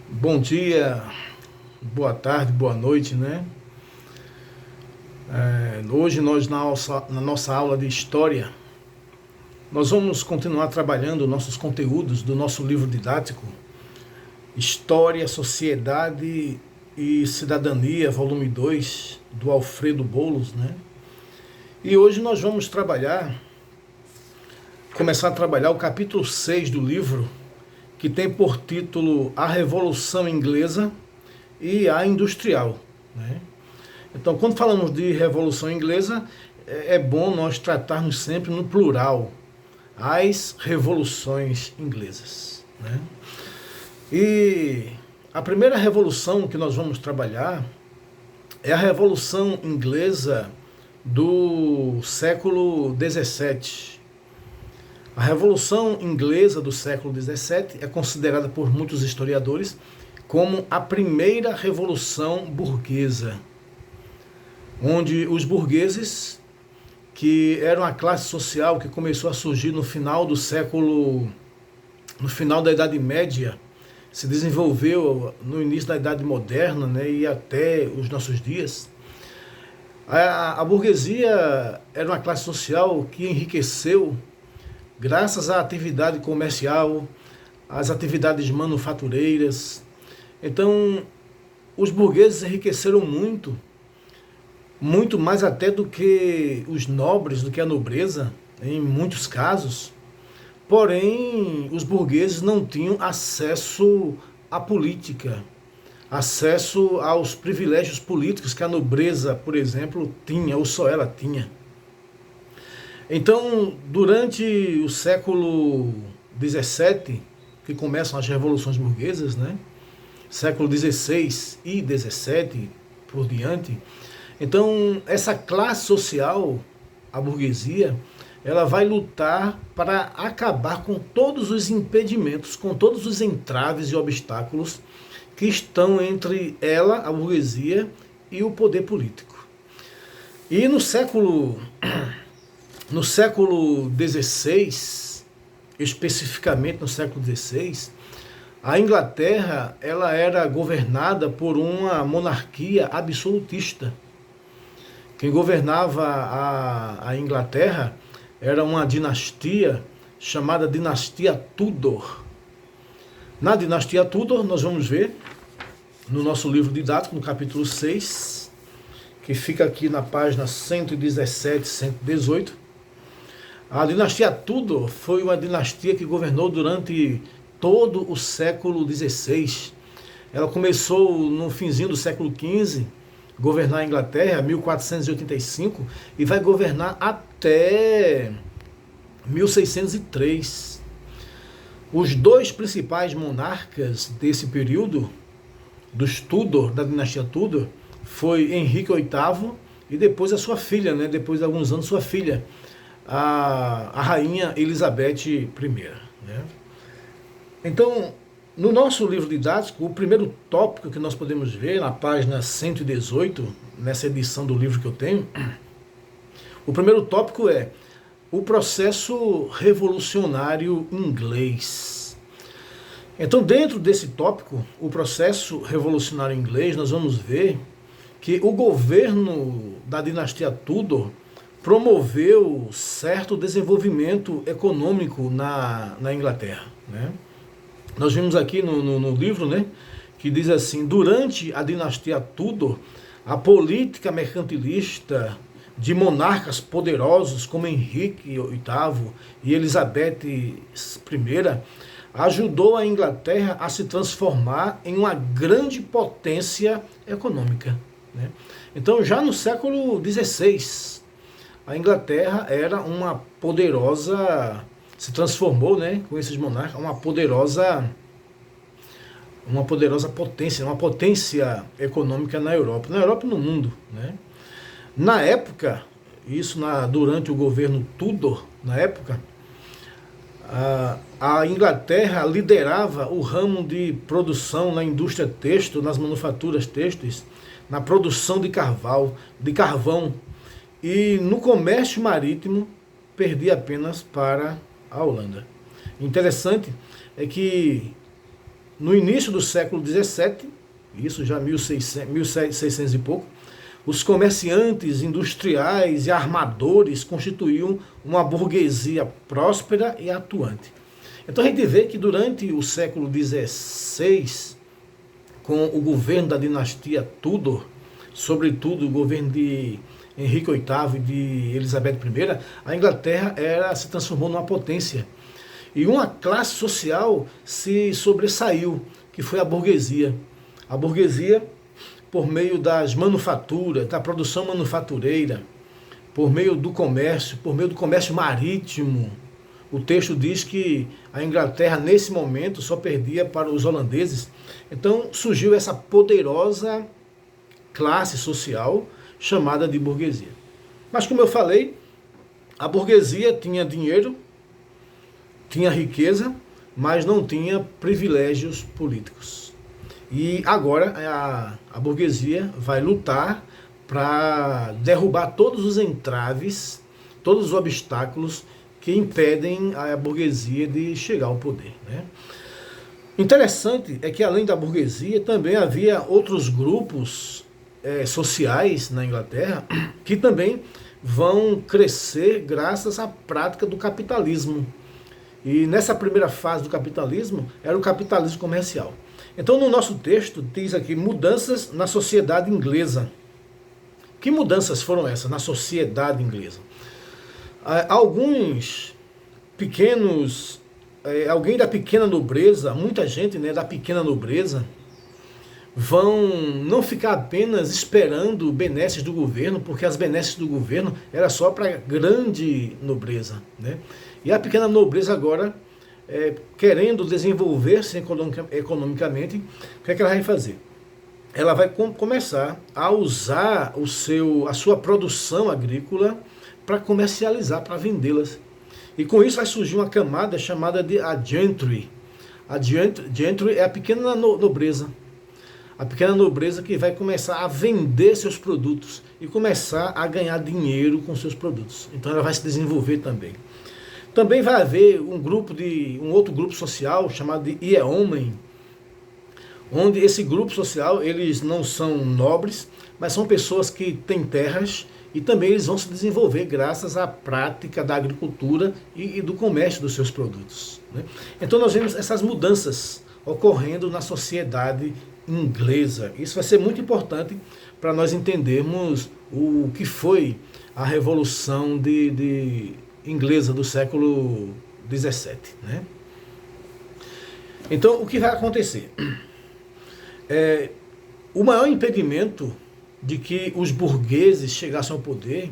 Bom dia, boa tarde, boa noite, né? Hoje nós na nossa aula de História, nós vamos continuar trabalhando nossos conteúdos do nosso livro didático História, Sociedade e Cidadania, volume 2 do Alfredo Bolos, né? E hoje nós vamos começar a trabalhar o capítulo 6 do livro, que tem por título A Revolução Inglesa e a Industrial, né? Então, quando falamos de Revolução Inglesa, é bom nós tratarmos sempre no plural, as revoluções inglesas, né? E a primeira revolução que nós vamos trabalhar é a Revolução Inglesa do século XVII. A Revolução Inglesa do século XVII é considerada por muitos historiadores como a primeira revolução burguesa, onde os burgueses, que eram a classe social que começou a surgir no final da Idade Média, se desenvolveu no início da Idade Moderna, né, e até os nossos dias. A burguesia era uma classe social que enriqueceu graças à atividade comercial, às atividades manufatureiras. Então, os burgueses enriqueceram muito, muito mais até do que os nobres, do que a nobreza, em muitos casos. Porém, os burgueses não tinham acesso à política, acesso aos privilégios políticos que a nobreza, por exemplo, tinha, ou só ela tinha. Então, durante o século XVII, que começam as revoluções burguesas, né? Século XVI e XVII por diante, então essa classe social, a burguesia, ela vai lutar para acabar com todos os impedimentos, com todos os entraves e obstáculos que estão entre ela, a burguesia, e o poder político. E no século XVI, especificamente no século XVI, a Inglaterra ela era governada por uma monarquia absolutista. Quem governava a Inglaterra era uma dinastia chamada Dinastia Tudor. Na Dinastia Tudor, nós vamos ver no nosso livro didático, no capítulo 6, que fica aqui na página 117, 118. A Dinastia Tudor foi uma dinastia que governou durante todo o século XVI. Ela começou no finzinho do século XV, governar a Inglaterra, 1485, e vai governar até 1603. Os dois principais monarcas desse período, dos Tudor, da dinastia Tudor, foi Henrique VIII e depois a sua filha, né? Depois de alguns anos, sua filha, a rainha Elizabeth I. Né? Então, no nosso livro didático, o primeiro tópico que nós podemos ver na página 118, nessa edição do livro que eu tenho, o primeiro tópico é o processo revolucionário inglês. Então, dentro desse tópico, o processo revolucionário inglês, nós vamos ver que o governo da dinastia Tudor promoveu certo desenvolvimento econômico na Inglaterra, né? Nós vimos aqui no livro, né, que diz assim: durante a dinastia Tudor, a política mercantilista de monarcas poderosos como Henrique VIII e Elizabeth I ajudou a Inglaterra a se transformar em uma grande potência econômica, né? Então, já no século XVI, a Inglaterra era uma poderosa, se transformou, né, com esses monarcas, uma poderosa potência, uma potência econômica na Europa e no mundo, né? Na época, durante o governo Tudor, na época, a Inglaterra liderava o ramo de produção na indústria têxtil, nas manufaturas têxteis, na produção de carvão, e no comércio marítimo perdia apenas para a Holanda. Interessante é que no início do século XVII, isso já 1600 e pouco, os comerciantes industriais e armadores constituíam uma burguesia próspera e atuante. Então a gente vê que durante o século XVI, com o governo da dinastia Tudor, sobretudo o governo de Henrique VIII e de Elizabeth I, a Inglaterra se transformou numa potência. E uma classe social se sobressaiu, que foi a burguesia. A burguesia, por meio das manufaturas, da produção manufatureira, por meio do comércio marítimo. O texto diz que a Inglaterra, nesse momento, só perdia para os holandeses. Então surgiu essa poderosa classe social chamada de burguesia. Mas, como eu falei, a burguesia tinha dinheiro, tinha riqueza, mas não tinha privilégios políticos. E agora a burguesia vai lutar para derrubar todos os entraves, todos os obstáculos que impedem a burguesia de chegar ao poder, né? Interessante é que, além da burguesia, também havia outros grupos sociais na Inglaterra que também vão crescer graças à prática do capitalismo. E nessa primeira fase do capitalismo era o capitalismo comercial. Então, no nosso texto diz aqui mudanças na sociedade inglesa. Que mudanças foram essas na sociedade inglesa? Alguns pequenos, alguém da pequena nobreza, muita gente, né, da pequena nobreza, vão não ficar apenas esperando benesses do governo, porque as benesses do governo era só para a grande nobreza, né? E a pequena nobreza agora, querendo desenvolver-se economicamente, o que é que ela vai fazer? Ela vai começar a usar a sua produção agrícola para comercializar, para vendê-las. E com isso vai surgir uma camada chamada de a gentry. A gentry é a pequena nobreza. A pequena nobreza que vai começar a vender seus produtos e começar a ganhar dinheiro com seus produtos. Então ela vai se desenvolver também. Também vai haver um outro grupo social chamado de yeomen, onde esse grupo social, eles não são nobres, mas são pessoas que têm terras e também eles vão se desenvolver graças à prática da agricultura e do comércio dos seus produtos, né? Então nós vemos essas mudanças ocorrendo na sociedade inglesa. Isso vai ser muito importante para nós entendermos o que foi a Revolução inglesa do século XVII, né? Então, o que vai acontecer? O maior impedimento de que os burgueses chegassem ao poder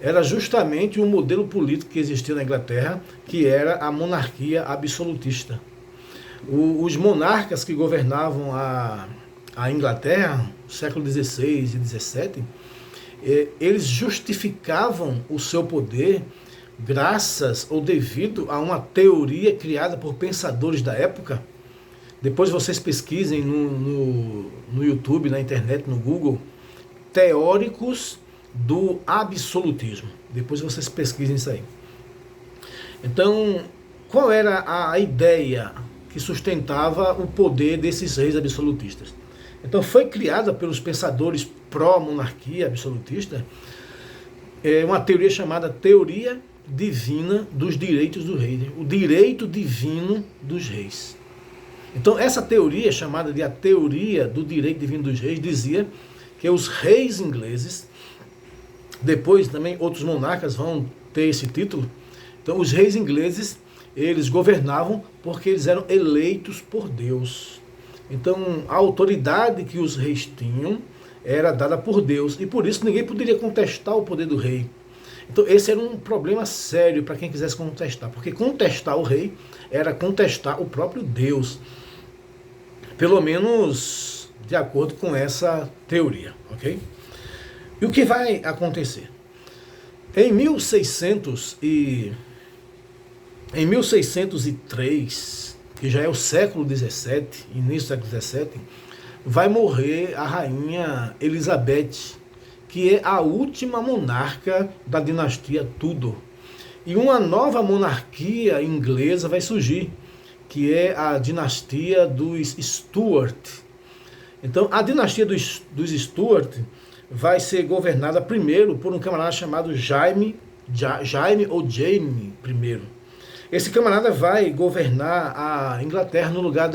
era justamente o modelo político que existia na Inglaterra, que era a monarquia absolutista. Os monarcas que governavam a Inglaterra, no século XVI e XVII, eles justificavam o seu poder graças ou devido a uma teoria criada por pensadores da época. Depois vocês pesquisem no YouTube, na internet, no Google, teóricos do absolutismo. Depois vocês pesquisem isso aí. Então, qual era a ideia que sustentava o poder desses reis absolutistas? Então, foi criada pelos pensadores pró-monarquia absolutista uma teoria chamada teoria divina dos direitos do rei, o direito divino dos reis. Então, essa teoria, chamada de a teoria do direito divino dos reis, dizia que os reis ingleses, depois também outros monarcas vão ter esse título, então os reis ingleses, eles governavam porque eles eram eleitos por Deus. Então, a autoridade que os reis tinham era dada por Deus, e por isso ninguém poderia contestar o poder do rei. Então, esse era um problema sério para quem quisesse contestar, porque contestar o rei era contestar o próprio Deus, pelo menos de acordo com essa teoria, ok? E o que vai acontecer? Em 1603, que já é o século XVII, início do século XVII, vai morrer a rainha Elizabeth, que é a última monarca da dinastia Tudor. E uma nova monarquia inglesa vai surgir, que é a dinastia dos Stuart. Então, a dinastia dos Stuart vai ser governada primeiro por um camarada chamado Jaime ou Jaime I. Esse camarada vai governar a Inglaterra no lugar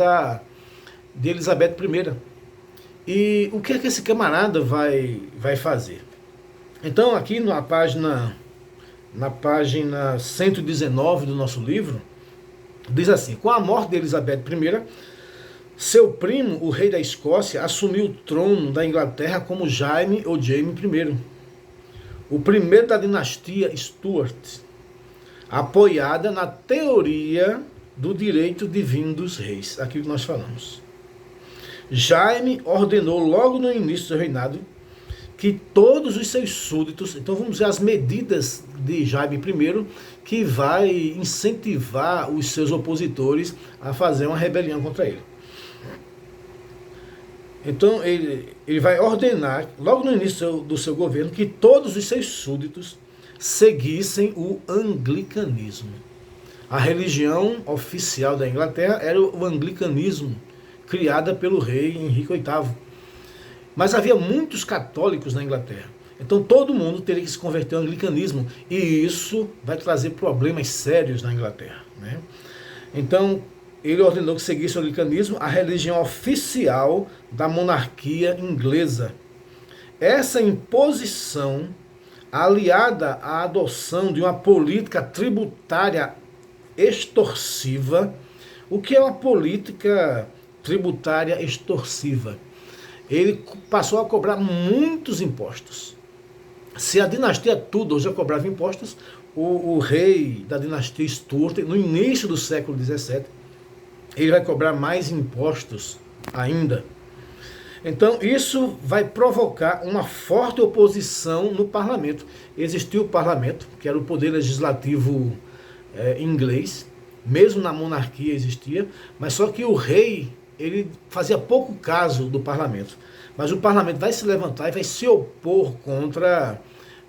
de Elizabeth I. E o que é que esse camarada vai fazer? Então, aqui na página 119 do nosso livro, diz assim: com a morte de Elizabeth I, seu primo, o rei da Escócia, assumiu o trono da Inglaterra como Jaime ou Jaime I, o primeiro da dinastia Stuart, apoiada na teoria do direito divino dos reis, aquilo que nós falamos. Jaime ordenou logo no início do reinado que todos os seus súditos, então vamos ver as medidas de Jaime I, que vai incentivar os seus opositores a fazer uma rebelião contra ele. Então ele vai ordenar, logo no início do seu governo, que todos os seus súditos seguissem o anglicanismo. A religião oficial da Inglaterra era o anglicanismo, criada pelo rei Henrique VIII. Mas havia muitos católicos na Inglaterra. Então todo mundo teria que se converter ao anglicanismo. E isso vai trazer problemas sérios na Inglaterra, né? Então ele ordenou que seguisse o anglicanismo, a religião oficial da monarquia inglesa. Essa imposição, aliada à adoção de uma política tributária extorsiva. O que é uma política tributária extorsiva? Ele passou a cobrar muitos impostos. Se a dinastia Tudor já cobrava impostos, o rei da dinastia Stuart, no início do século XVII, ele vai cobrar mais impostos ainda. Então isso vai provocar uma forte oposição no parlamento. Existiu o parlamento, que era o poder legislativo inglês, mesmo na monarquia existia, mas só que o rei, ele fazia pouco caso do parlamento. Mas o parlamento vai se levantar e vai se opor contra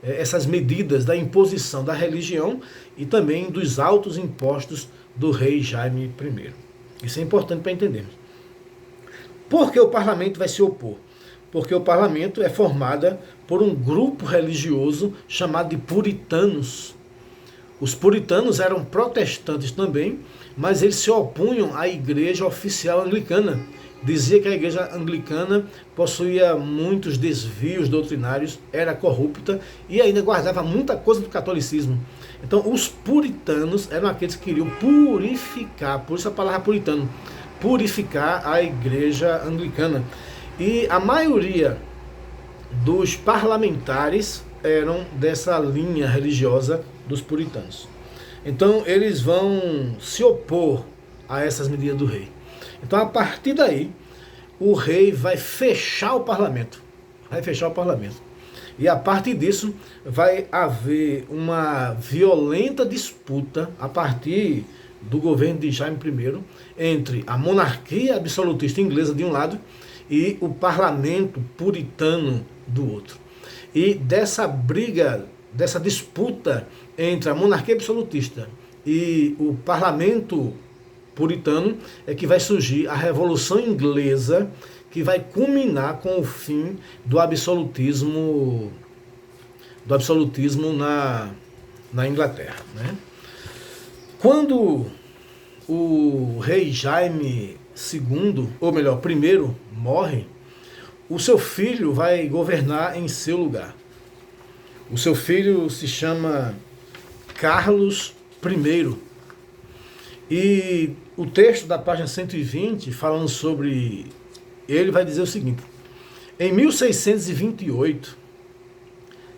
essas medidas da imposição da religião e também dos altos impostos do rei Jaime I. Isso é importante para entendermos. Por que o parlamento vai se opor? Porque o parlamento é formado por um grupo religioso chamado de puritanos. Os puritanos eram protestantes também, mas eles se opunham à igreja oficial anglicana. Dizia que a igreja anglicana possuía muitos desvios doutrinários, era corrupta e ainda guardava muita coisa do catolicismo. Então os puritanos eram aqueles que queriam purificar, por isso a palavra puritano, purificar a igreja anglicana. E a maioria dos parlamentares eram dessa linha religiosa dos puritanos. Então eles vão se opor a essas medidas do rei. Então a partir daí, o rei vai fechar o parlamento. Vai fechar o parlamento. E a partir disso, vai haver uma violenta disputa a partir do governo de Jaime I entre a monarquia absolutista inglesa de um lado e o parlamento puritano do outro. E dessa briga, dessa disputa entre a monarquia absolutista e o parlamento puritano é que vai surgir a Revolução Inglesa, que vai culminar com o fim do absolutismo na Inglaterra, né? Quando o rei Jaime II, ou melhor, primeiro, morre, o seu filho vai governar em seu lugar. O seu filho se chama Carlos I. E o texto da página 120, falando sobre ele, vai dizer o seguinte: em 1628,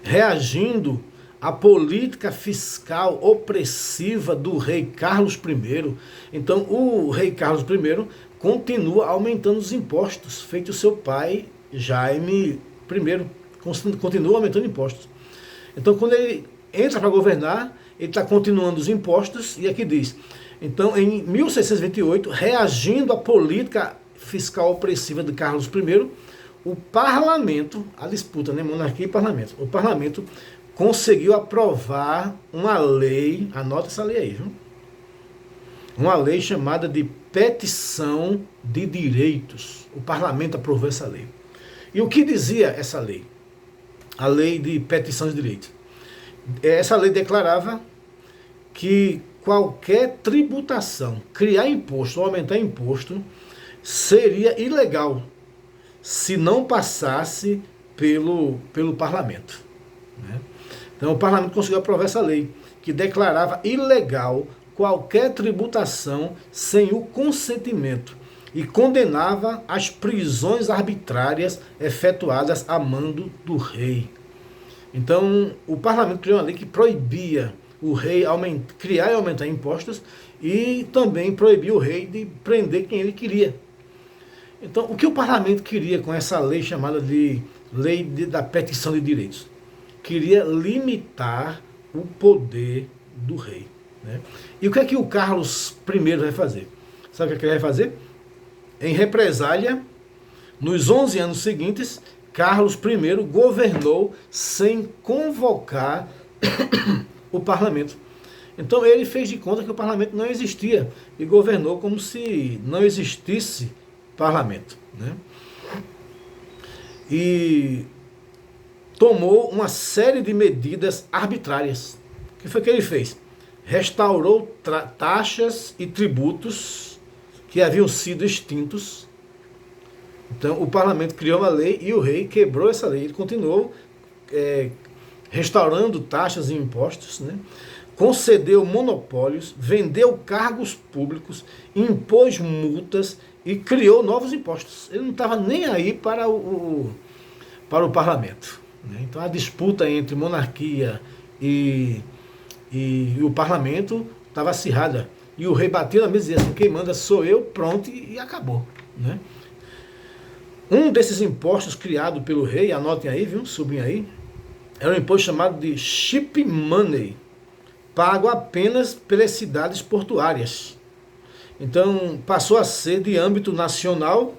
reagindo à política fiscal opressiva do rei Carlos I, então o rei Carlos I continua aumentando os impostos, feito seu pai Jaime I, continua aumentando impostos. Então quando ele entra para governar, ele está continuando os impostos, e aqui diz: então, em 1628, reagindo à política fiscal opressiva de Carlos I, o parlamento, a disputa, né, monarquia e parlamento, o parlamento conseguiu aprovar uma lei, anota essa lei aí, viu? uma lei chamada de petição de direitos. O parlamento aprovou essa lei. E o que dizia essa lei? A lei de petição de direitos. Essa lei declarava que qualquer tributação, criar imposto ou aumentar imposto, seria ilegal se não passasse pelo parlamento. Né? Então o parlamento conseguiu aprovar essa lei, que declarava ilegal qualquer tributação sem o consentimento e condenava as prisões arbitrárias efetuadas a mando do rei. Então o parlamento criou uma lei que proibia o rei criar e aumentar impostos e também proibia o rei de prender quem ele queria. Então, o que o parlamento queria com essa lei chamada de Lei da Petição de Direitos? Queria limitar o poder do rei. Né? E o que é que o Carlos I vai fazer? Sabe o que ele vai fazer? Em represália, nos 11 anos seguintes, Carlos I governou sem convocar o parlamento. Então ele fez de conta que o parlamento não existia e governou como se não existisse parlamento. Né? E tomou uma série de medidas arbitrárias. O que foi que ele fez? Restaurou taxas e tributos que haviam sido extintos. Então o parlamento criou uma lei e o rei quebrou essa lei. Ele continuou restaurando taxas e impostos, né? Concedeu monopólios, vendeu cargos públicos, impôs multas e criou novos impostos. Ele não estava nem aí para o parlamento. Né? Então a disputa entre monarquia e o parlamento estava acirrada. E o rei bateu na mesa e dizia assim, quem manda sou eu, pronto, e acabou. Né? Um desses impostos criado pelo rei, anotem aí, viu? Subem aí, era um imposto chamado de ship money, pago apenas pelas cidades portuárias. Então, passou a ser de âmbito nacional.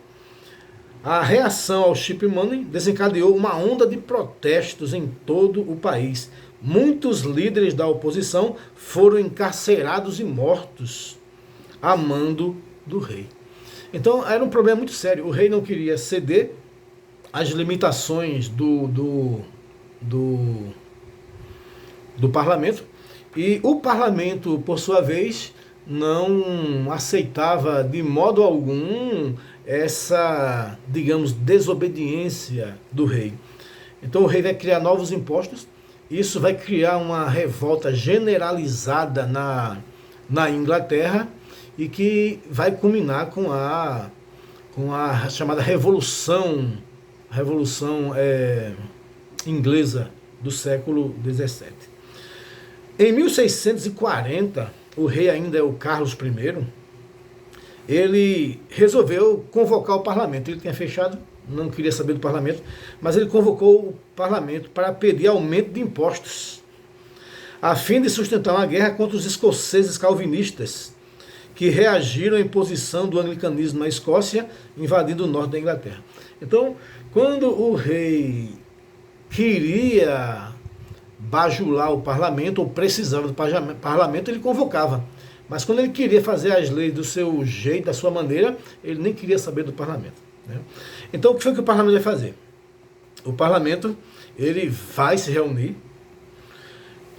A reação ao ship money desencadeou uma onda de protestos em todo o país. Muitos líderes da oposição foram encarcerados e mortos a mando do rei. Então, era um problema muito sério. O rei não queria ceder às limitações do parlamento, e o parlamento, por sua vez, não aceitava de modo algum essa, digamos, desobediência do rei. Então o rei vai criar novos impostos, isso vai criar uma revolta generalizada na Inglaterra e que vai culminar com a chamada Revolução Inglesa do século XVII. Em 1640, o rei ainda é o Carlos I, ele resolveu convocar o parlamento. Ele tinha fechado, não queria saber do parlamento, mas ele convocou o parlamento para pedir aumento de impostos, a fim de sustentar uma guerra contra os escoceses calvinistas, que reagiram à imposição do anglicanismo na Escócia, invadindo o norte da Inglaterra. Então, quando o rei queria bajular o parlamento, ou precisava do parlamento, ele convocava. Mas quando ele queria fazer as leis do seu jeito, da sua maneira, ele nem queria saber do parlamento. Né? Então, o que foi que o parlamento vai fazer? O parlamento, ele vai se reunir,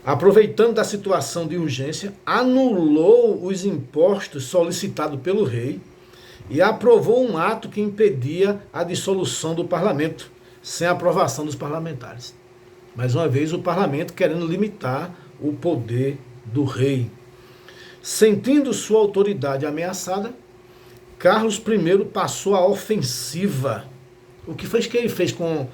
aproveitando da situação de urgência, anulou os impostos solicitados pelo rei e aprovou um ato que impedia a dissolução do parlamento, sem a aprovação dos parlamentares. Mais uma vez, o parlamento querendo limitar o poder do rei. Sentindo sua autoridade ameaçada, Carlos I passou a ofensiva. O que foi que ele fez com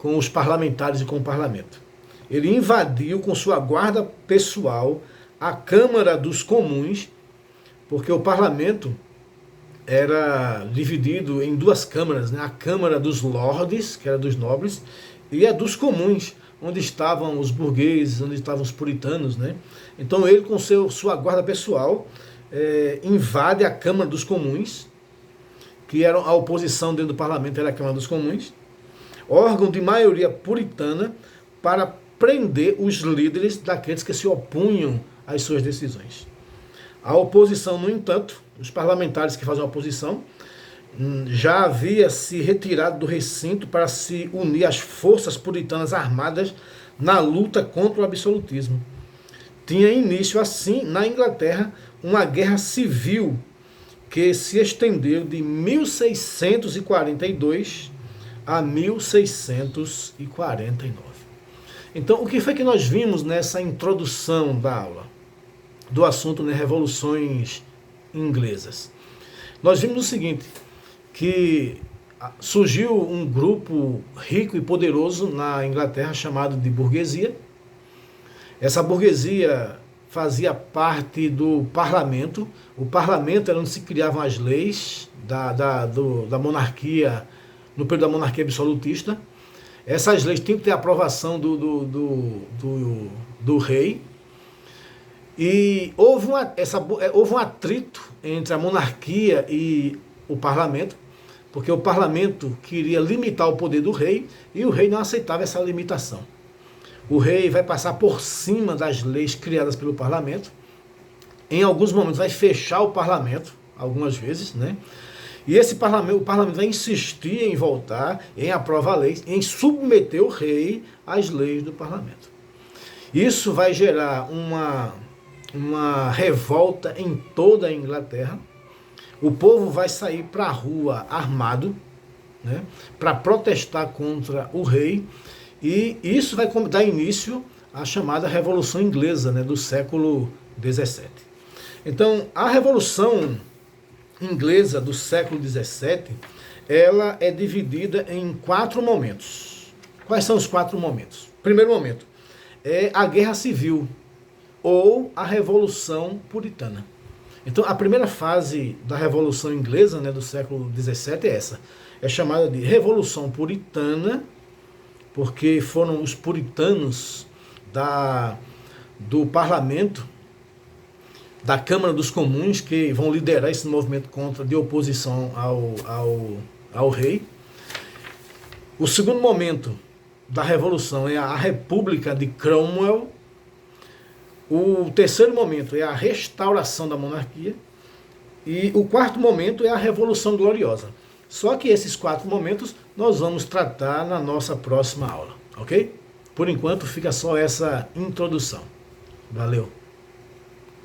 os parlamentares e com o parlamento? Ele invadiu com sua guarda pessoal a Câmara dos Comuns, porque o parlamento era dividido em duas câmaras, né? A Câmara dos Lordes, que era dos nobres, e a dos comuns, onde estavam os burgueses, onde estavam os puritanos. Né? Então ele, com sua guarda pessoal, invade a Câmara dos Comuns, que era a oposição dentro do parlamento, era a Câmara dos Comuns, órgão de maioria puritana, para prender os líderes daqueles que se opunham às suas decisões. A oposição, no entanto, os parlamentares que fazem a oposição, já havia se retirado do recinto para se unir às forças puritanas armadas na luta contra o absolutismo. Tinha início, assim, na Inglaterra, uma guerra civil que se estendeu de 1642 a 1649. Então, o que foi que nós vimos nessa introdução da aula, do assunto, né, revoluções inglesas? Nós vimos o seguinte, que surgiu um grupo rico e poderoso na Inglaterra chamado de burguesia. Essa burguesia fazia parte do parlamento. O parlamento era onde se criavam as leis da monarquia, no período da monarquia absolutista. Essas leis tinham que ter aprovação do rei. E houve um atrito entre a monarquia e o parlamento, porque o parlamento queria limitar o poder do rei e o rei não aceitava essa limitação. O rei vai passar por cima das leis criadas pelo parlamento. Em alguns momentos vai fechar o parlamento, algumas vezes, né? E o parlamento vai insistir em voltar, em aprovar leis, em submeter o rei às leis do parlamento. Isso vai gerar uma revolta em toda a Inglaterra. O povo vai sair para a rua armado, né, para protestar contra o rei. E isso vai dar início à chamada Revolução Inglesa, né, do século XVII. Então, a Revolução Inglesa do século XVII, ela é dividida em 4 momentos. Quais são os 4 momentos? Primeiro momento é a Guerra Civil, ou a Revolução Puritana. Então, a primeira fase da Revolução Inglesa, né, do século XVII é essa. É chamada de Revolução Puritana, porque foram os puritanos do parlamento, da Câmara dos Comuns, que vão liderar esse movimento de oposição ao rei. O segundo momento da Revolução é a República de Cromwell. O terceiro momento é a restauração da monarquia. E o quarto momento é a Revolução Gloriosa. Só que esses 4 momentos nós vamos tratar na nossa próxima aula, ok? Por enquanto fica só essa introdução. Valeu!